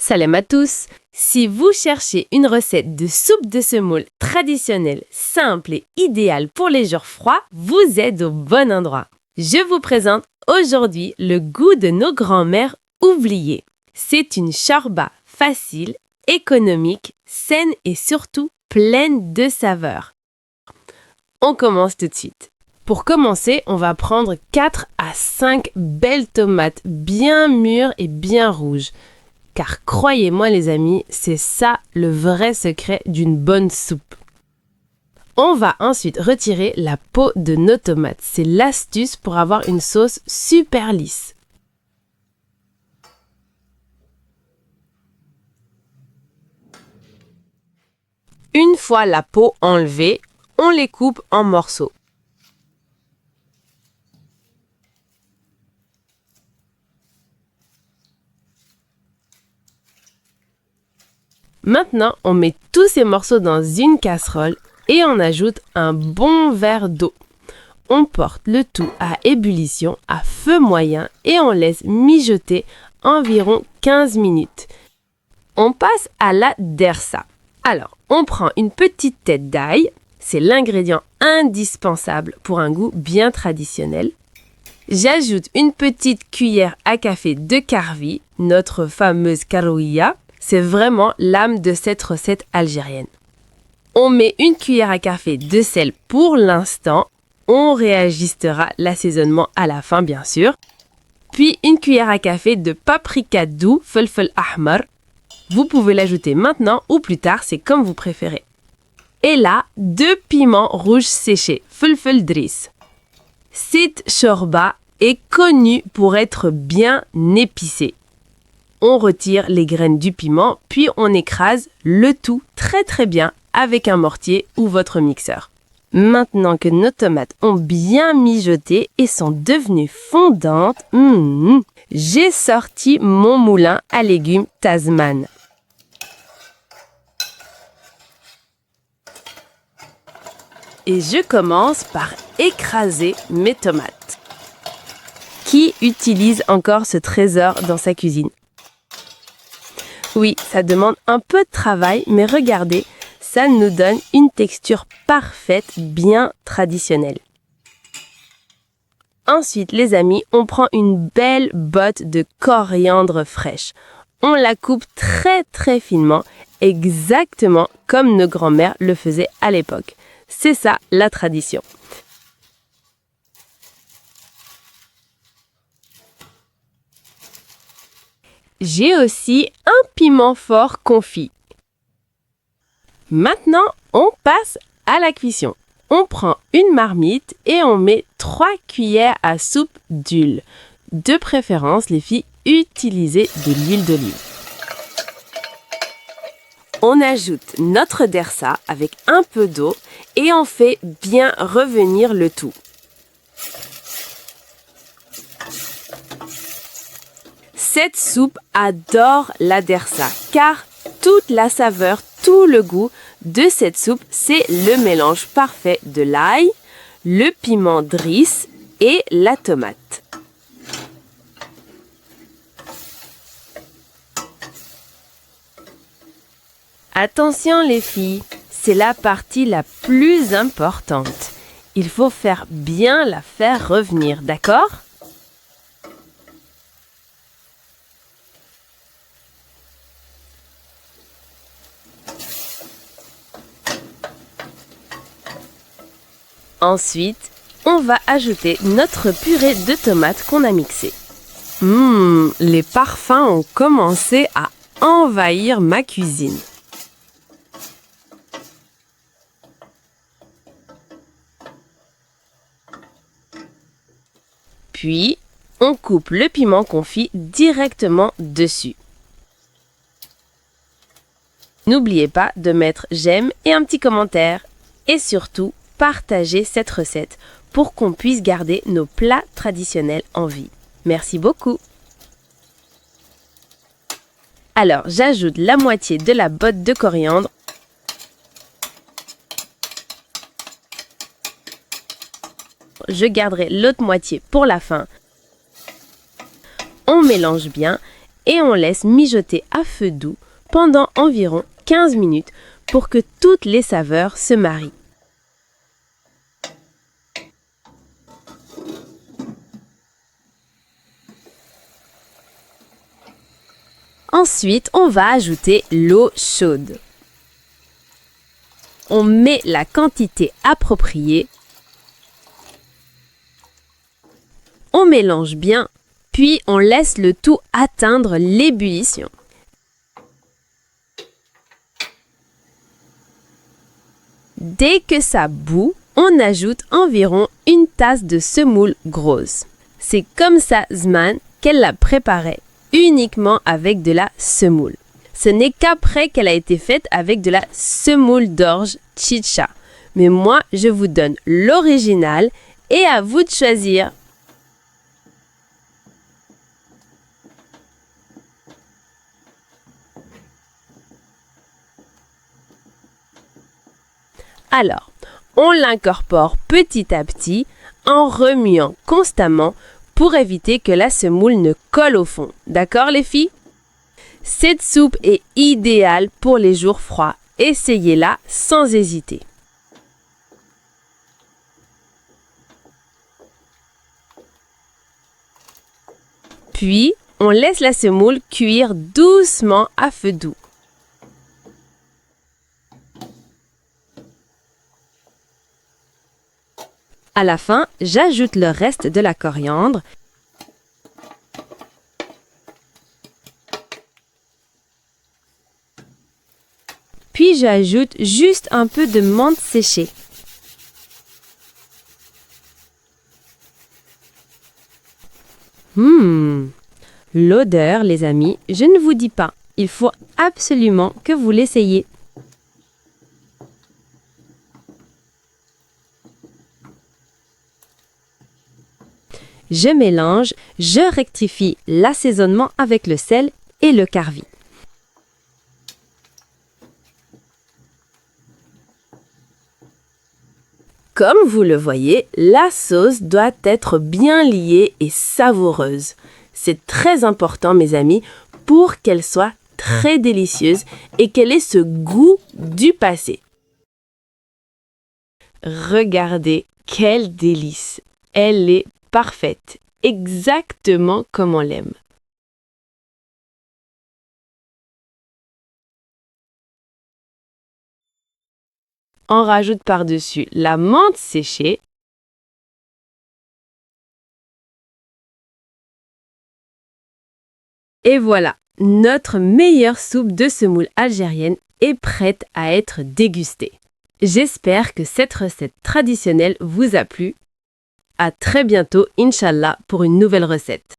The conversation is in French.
Salam à tous! Si vous cherchez une recette de soupe de semoule traditionnelle, simple et idéale pour les jours froids, vous êtes au bon endroit. Je vous présente aujourd'hui le goût de nos grands-mères oubliées. C'est une chorba facile, économique, saine et surtout pleine de saveurs. On commence tout de suite. Pour commencer, on va prendre 4 à 5 belles tomates bien mûres et bien rouges. Car croyez-moi les amis, c'est ça le vrai secret d'une bonne soupe. On va ensuite retirer la peau de nos tomates. C'est l'astuce pour avoir une sauce super lisse. Une fois la peau enlevée, on les coupe en morceaux. Maintenant, on met tous ces morceaux dans une casserole et on ajoute un bon verre d'eau. On porte le tout à ébullition à feu moyen et on laisse mijoter environ 15 minutes. On passe à la dersa. Alors, on prend une petite tête d'ail, c'est l'ingrédient indispensable pour un goût bien traditionnel. J'ajoute une petite cuillère à café de karvi, notre fameuse karouia. C'est vraiment l'âme de cette recette algérienne. On met une cuillère à café de sel pour l'instant. On réajustera l'assaisonnement à la fin, bien sûr. Puis une cuillère à café de paprika doux, felfel ahmar. Vous pouvez l'ajouter maintenant ou plus tard, c'est comme vous préférez. Et là, 2 piments rouges séchés, felfel driss. Cette chorba est connue pour être bien épicée. On retire les graines du piment, puis on écrase le tout très bien avec un mortier ou votre mixeur. Maintenant que nos tomates ont bien mijoté et sont devenues fondantes, j'ai sorti mon moulin à légumes Tasman. Et je commence par écraser mes tomates. Qui utilise encore ce trésor dans sa cuisine? Oui, ça demande un peu de travail, mais regardez, ça nous donne une texture parfaite, bien traditionnelle. Ensuite, les amis, on prend une belle botte de coriandre fraîche. On la coupe très finement, exactement comme nos grands-mères le faisaient à l'époque. C'est ça, la tradition. J'ai aussi un piment fort confit. Maintenant, on passe à la cuisson. On prend une marmite et on met 3 cuillères à soupe d'huile. De préférence, les filles, utilisez de l'huile d'olive. On ajoute notre dersa avec un peu d'eau et on fait bien revenir le tout. Cette soupe adore la dersa car toute la saveur, tout le goût de cette soupe, c'est le mélange parfait de l'ail, le piment driss et la tomate. Attention les filles, c'est la partie la plus importante. Il faut bien la faire revenir, d'accord ? Ensuite, on va ajouter notre purée de tomates qu'on a mixée. Les parfums ont commencé à envahir ma cuisine. Puis, on coupe le piment confit directement dessus. N'oubliez pas de mettre j'aime et un petit commentaire. Et surtout, partagez cette recette pour qu'on puisse garder nos plats traditionnels en vie. Merci beaucoup. Alors, j'ajoute la moitié de la botte de coriandre. Je garderai l'autre moitié pour la fin. On mélange bien et on laisse mijoter à feu doux pendant environ 15 minutes pour que toutes les saveurs se marient. Ensuite, on va ajouter l'eau chaude. On met la quantité appropriée. On mélange bien, puis on laisse le tout atteindre l'ébullition. Dès que ça bout, on ajoute environ une tasse de semoule grosse. C'est comme ça, Zman, qu'elle l'a préparée, uniquement avec de la semoule. Ce n'est qu'après qu'elle a été faite avec de la semoule d'orge chicha. Mais moi, je vous donne l'original et à vous de choisir. Alors, on l'incorpore petit à petit en remuant constamment pour éviter que la semoule ne colle au fond. D'accord les filles? Cette soupe est idéale pour les jours froids. Essayez-la sans hésiter. Puis, on laisse la semoule cuire doucement à feu doux. À la fin, j'ajoute le reste de la coriandre. Puis j'ajoute juste un peu de menthe séchée. L'odeur, les amis, je ne vous dis pas. Il faut absolument que vous l'essayiez. Je mélange, je rectifie l'assaisonnement avec le sel et le karvi. Comme vous le voyez, la sauce doit être bien liée et savoureuse. C'est très important, mes amis, pour qu'elle soit très délicieuse et qu'elle ait ce goût du passé. Regardez, quel délice! Elle est parfaite, exactement comme on l'aime. On rajoute par-dessus la menthe séchée. Et voilà, notre meilleure soupe de semoule algérienne est prête à être dégustée. J'espère que cette recette traditionnelle vous a plu. À très bientôt, Inch'Allah, pour une nouvelle recette.